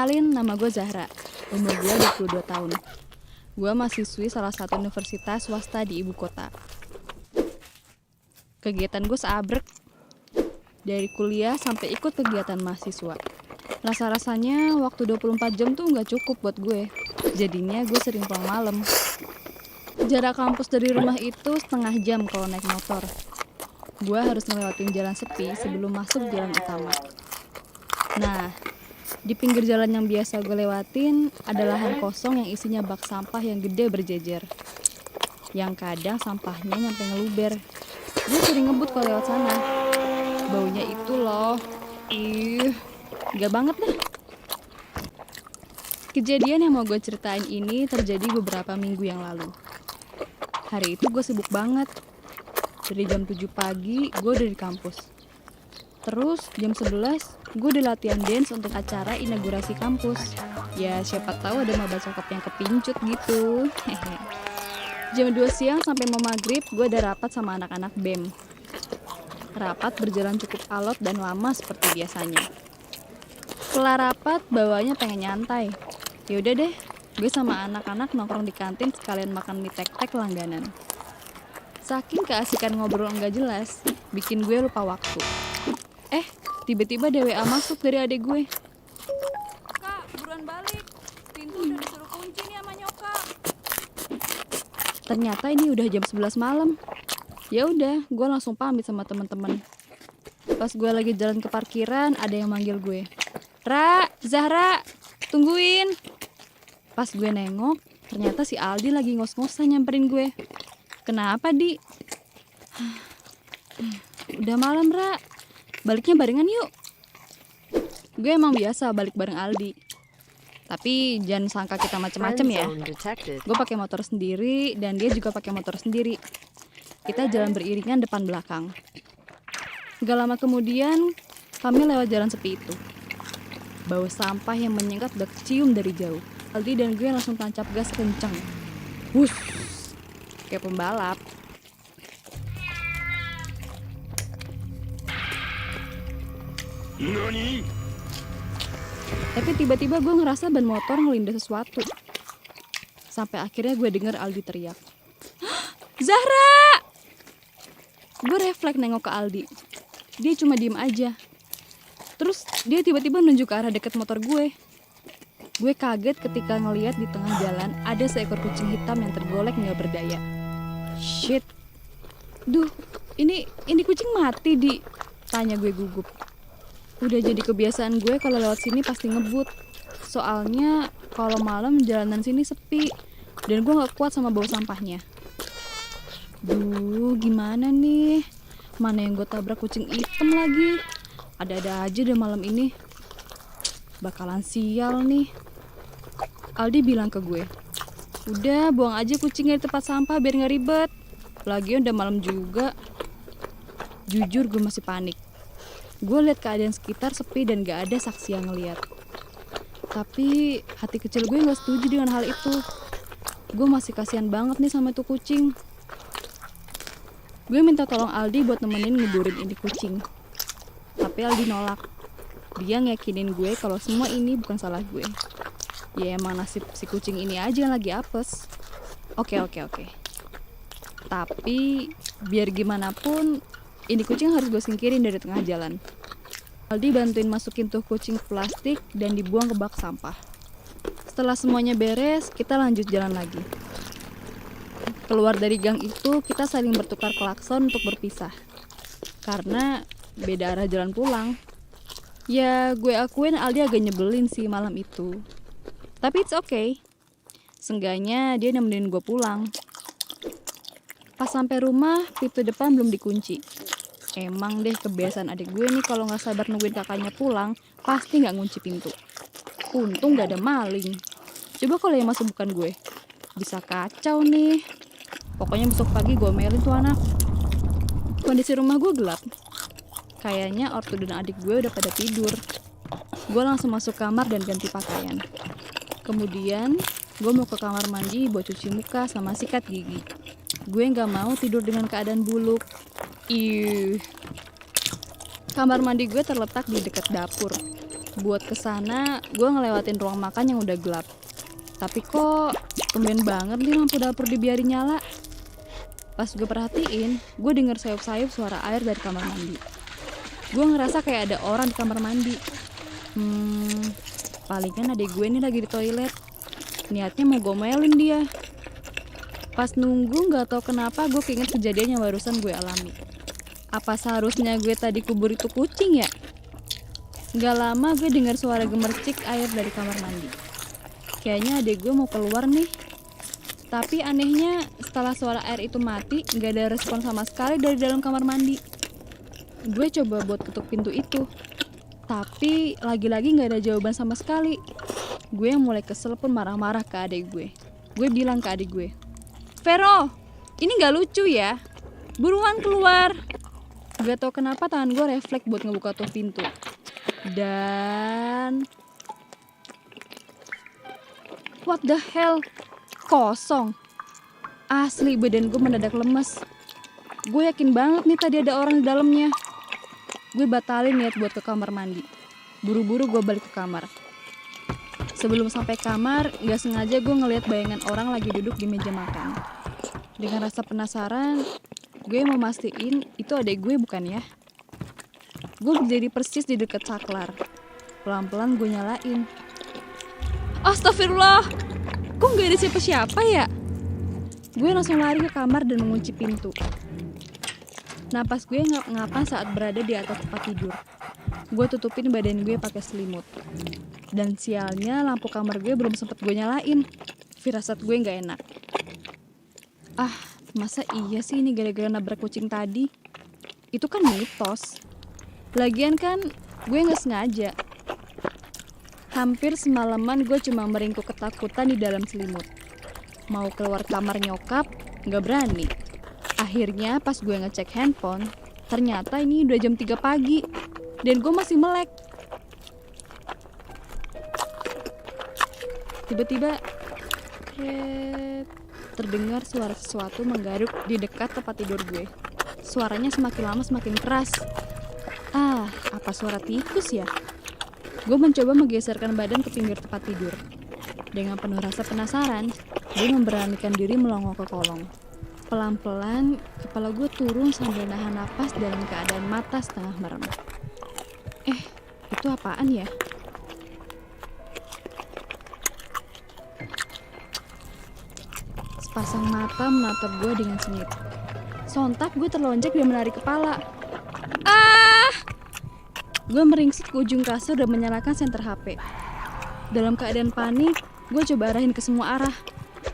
Kenalin, nama gue Zahra. Umur gue 22 tahun. Gue mahasiswi salah satu universitas swasta di ibu kota. Kegiatan gue seabrek. Dari kuliah sampai ikut kegiatan mahasiswa. Rasa-rasanya waktu 24 jam tuh nggak cukup buat gue. Jadinya gue sering pulang malam. Jarak kampus dari rumah itu setengah jam kalau naik motor. Gue harus ngelewatin jalan sepi sebelum masuk jalan utama. Nah, di pinggir jalan yang biasa gue lewatin ada lahan kosong yang isinya bak sampah yang gede berjejer. Yang kadang sampahnya nyampe ngeluber. Gue sering ngebut kalau lewat sana. Baunya itu loh. Gak banget deh. Kejadian yang mau gue ceritain ini terjadi beberapa minggu yang lalu. Hari itu gue sibuk banget. Dari jam 7 pagi gue udah di kampus. Terus jam 11 gue udah latihan dance untuk acara inaugurasi kampus. Ya siapa tahu ada maba cakep yang kepincut gitu. Jam 2 siang sampai mau maghrib gue udah rapat sama anak-anak BEM. Rapat berjalan cukup alot dan lama seperti biasanya. Setelah rapat bawanya pengen nyantai. Yaudah deh, gue sama anak-anak nongkrong di kantin sekalian makan mie tek-tek langganan. Saking keasikan ngobrol enggak jelas, bikin gue lupa waktu. Tiba-tiba ada WA masuk dari adik gue. Kak, buruan balik. Pintu udah disuruh kunci nih sama nyokap. Ternyata ini udah jam 11 malam. Ya udah, gue langsung pamit sama teman-teman. Pas gue lagi jalan ke parkiran, ada yang manggil gue. Ra, Zahra, tungguin. Pas gue nengok, ternyata si Aldi lagi ngos-ngosan nyamperin gue. Kenapa, Di? Udah malam, Ra. Baliknya barengan yuk. Gue emang biasa balik bareng Aldi. Tapi jangan sangka kita macem-macem ya. Gue pakai motor sendiri dan dia juga pakai motor sendiri. Kita jalan beriringan depan belakang. Gak lama kemudian kami lewat jalan sepi itu. Bau sampah yang menyengat udah kecium dari jauh. Aldi dan gue langsung tancap gas kencang. Wuss, kayak pembalap. Nani? Tapi tiba-tiba gue ngerasa ban motor ngelindas sesuatu. Sampai akhirnya gue denger Aldi teriak. Zahra! Gue refleks nengok ke Aldi. Dia cuma diem aja. Terus dia tiba-tiba nunjuk ke arah deket motor gue. Gue kaget ketika ngeliat di tengah jalan ada seekor kucing hitam yang tergolek gak berdaya. Shit. Duh, ini kucing mati, Di. Tanya gue gugup. Udah jadi kebiasaan gue kalau lewat sini pasti ngebut. Soalnya kalau malam jalanan sini sepi dan gue gak kuat sama bau sampahnya. Duh, gimana nih? Mana yang gue tabrak kucing hitam lagi? Ada-ada aja deh malam ini. Bakalan sial nih. Aldi bilang ke gue, udah buang aja kucingnya di tempat sampah biar gak ribet. Lagian udah malam juga. Jujur gue masih panik. Gue lihat keadaan sekitar sepi dan gak ada saksi yang ngeliat. Tapi hati kecil gue gak setuju dengan hal itu. Gue masih kasihan banget nih sama itu kucing. Gue minta tolong Aldi buat nemenin ngeburin ini kucing. Tapi Aldi nolak. Dia ngeyakinin gue kalau semua ini bukan salah gue. Ya emang nasib si kucing ini aja yang lagi apes. Oke. Tapi biar gimana pun ini kucing harus gue singkirin dari tengah jalan. Aldi bantuin masukin tuh kucing ke plastik dan dibuang ke bak sampah. Setelah semuanya beres, kita lanjut jalan lagi. Keluar dari gang itu, kita saling bertukar klakson untuk berpisah. Karena beda arah jalan pulang. Ya, gue akuin Aldi agak nyebelin sih malam itu. Tapi it's okay. Seenggaknya dia nemenin gue pulang. Pas sampai rumah, pintu depan belum dikunci. Emang deh kebiasaan adik gue nih kalau nggak sabar nungguin kakaknya pulang, pasti nggak ngunci pintu. Untung nggak ada maling. Coba kalau yang masuk bukan gue, bisa kacau nih. Pokoknya besok pagi gue omelin tuh anak. Kondisi rumah gue gelap. Kayaknya ortu dan adik gue udah pada tidur. Gue langsung masuk kamar dan ganti pakaian. Kemudian gue mau ke kamar mandi buat cuci muka sama sikat gigi. Gue nggak mau tidur dengan keadaan buluk. Kamar mandi gue terletak di dekat dapur. Buat kesana, gue ngelewatin ruang makan yang udah gelap. Tapi kok tumben banget nih lampu dapur dibiarin nyala. Pas gue perhatiin, gue denger sayup-sayup suara air dari kamar mandi. Gue ngerasa kayak ada orang di kamar mandi. Palingan adek gue nih lagi di toilet. Niatnya mau gomelin dia. Pas nunggu gak tau kenapa gue keinget kejadian yang barusan gue alami. Apa seharusnya gue tadi kubur itu kucing ya? Gak lama gue dengar suara gemercik air dari kamar mandi. Kayaknya adek gue mau keluar nih. Tapi anehnya setelah suara air itu mati, gak ada respon sama sekali dari dalam kamar mandi. Gue coba buat ketuk pintu itu, tapi lagi-lagi gak ada jawaban sama sekali. Gue yang mulai kesel pun marah-marah ke adik gue. Gue bilang ke adik gue, "Vero, ini gak lucu ya. Buruan keluar." Gak tau kenapa tangan gue refleks buat ngebuka tuh pintu. Dan what the hell? Kosong. Asli badan gue mendadak lemes. Gue yakin banget nih tadi ada orang di dalamnya. Gue batalin niat buat ke kamar mandi. Buru-buru gue balik ke kamar. Sebelum sampai kamar, gak sengaja gue ngeliat bayangan orang lagi duduk di meja makan. Dengan rasa penasaran, gue mau mastiin itu adek gue bukan ya? Gue berdiri persis di dekat saklar. Pelan-pelan gue nyalain. Astagfirullah, kok gak ada siapa-siapa ya? Gue langsung lari ke kamar dan mengunci pintu. Napas gue ngap-ngapan saat berada di atas tempat tidur. Gue tutupin badan gue pakai selimut. Dan sialnya lampu kamar gue belum sempet gue nyalain. Firasat gue gak enak. Masa iya sih ini gara-gara nabrak kucing tadi? Itu kan mitos. Lagian kan gue gak sengaja. Hampir semalaman gue cuma meringkuk ketakutan di dalam selimut. Mau keluar kamar nyokap, gak berani. Akhirnya pas gue ngecek handphone, ternyata ini udah jam 3 pagi. Dan gue masih melek. Tiba-tiba terdengar suara sesuatu menggaruk di dekat tempat tidur gue. Suaranya semakin lama semakin keras. Apa suara tikus ya? Gue mencoba menggeserkan badan ke pinggir tempat tidur. Dengan penuh rasa penasaran, gue memberanikan diri melongok ke kolong. Pelan-pelan, kepala gue turun sambil nahan napas dalam keadaan mata setengah merem. Itu apaan ya? Sepasang mata menatap gue dengan sengit. Sontak gue terlonjak dan menarik kepala. Gue meringsut ke ujung kasur dan menyalakan senter HP. Dalam keadaan panik, gue coba arahin ke semua arah.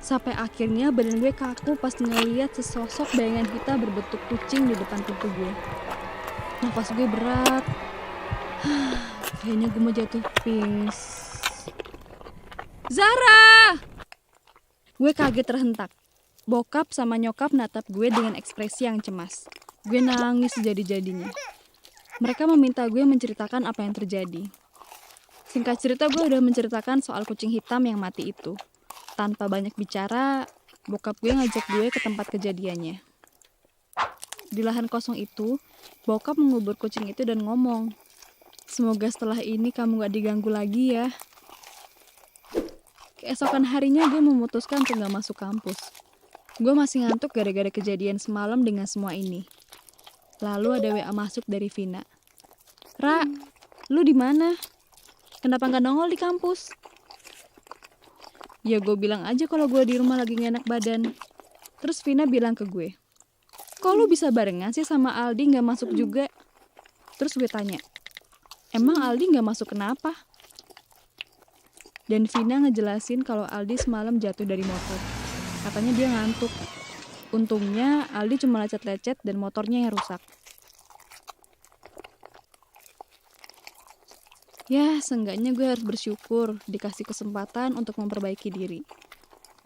Sampai akhirnya badan gue kaku pas ngeliat sesosok bayangan hitam berbentuk kucing di depan pintu gue. Nafas gue berat. Kayaknya gue mau jatuh pings. Zara! Gue kaget terhentak. Bokap sama nyokap natap gue dengan ekspresi yang cemas. Gue nangis sejadi-jadinya. Mereka meminta gue menceritakan apa yang terjadi. Singkat cerita, gue udah menceritakan soal kucing hitam yang mati itu. Tanpa banyak bicara, bokap gue ngajak gue ke tempat kejadiannya. Di lahan kosong itu, bokap mengubur kucing itu dan ngomong, "Semoga setelah ini kamu gak diganggu lagi ya." Keesokan harinya gue memutuskan untuk gak masuk kampus. Gue masih ngantuk gara-gara kejadian semalam dengan semua ini. Lalu ada WA masuk dari Vina. "Ra, lu di mana? Kenapa nggak nongol di kampus?" Ya gue bilang aja kalau gue di rumah lagi gak enak badan. Terus Vina bilang ke gue, "Kok lu bisa barengan sih sama Aldi gak masuk juga?" Terus gue tanya, "Emang Aldi gak masuk kenapa?" Dan Vina ngejelasin kalau Aldi semalam jatuh dari motor. Katanya dia ngantuk. Untungnya Aldi cuma lecet-lecet dan motornya yang rusak. Ya, seenggaknya gue harus bersyukur dikasih kesempatan untuk memperbaiki diri.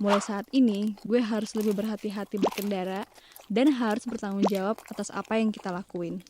Mulai saat ini, gue harus lebih berhati-hati berkendara dan harus bertanggung jawab atas apa yang kita lakuin.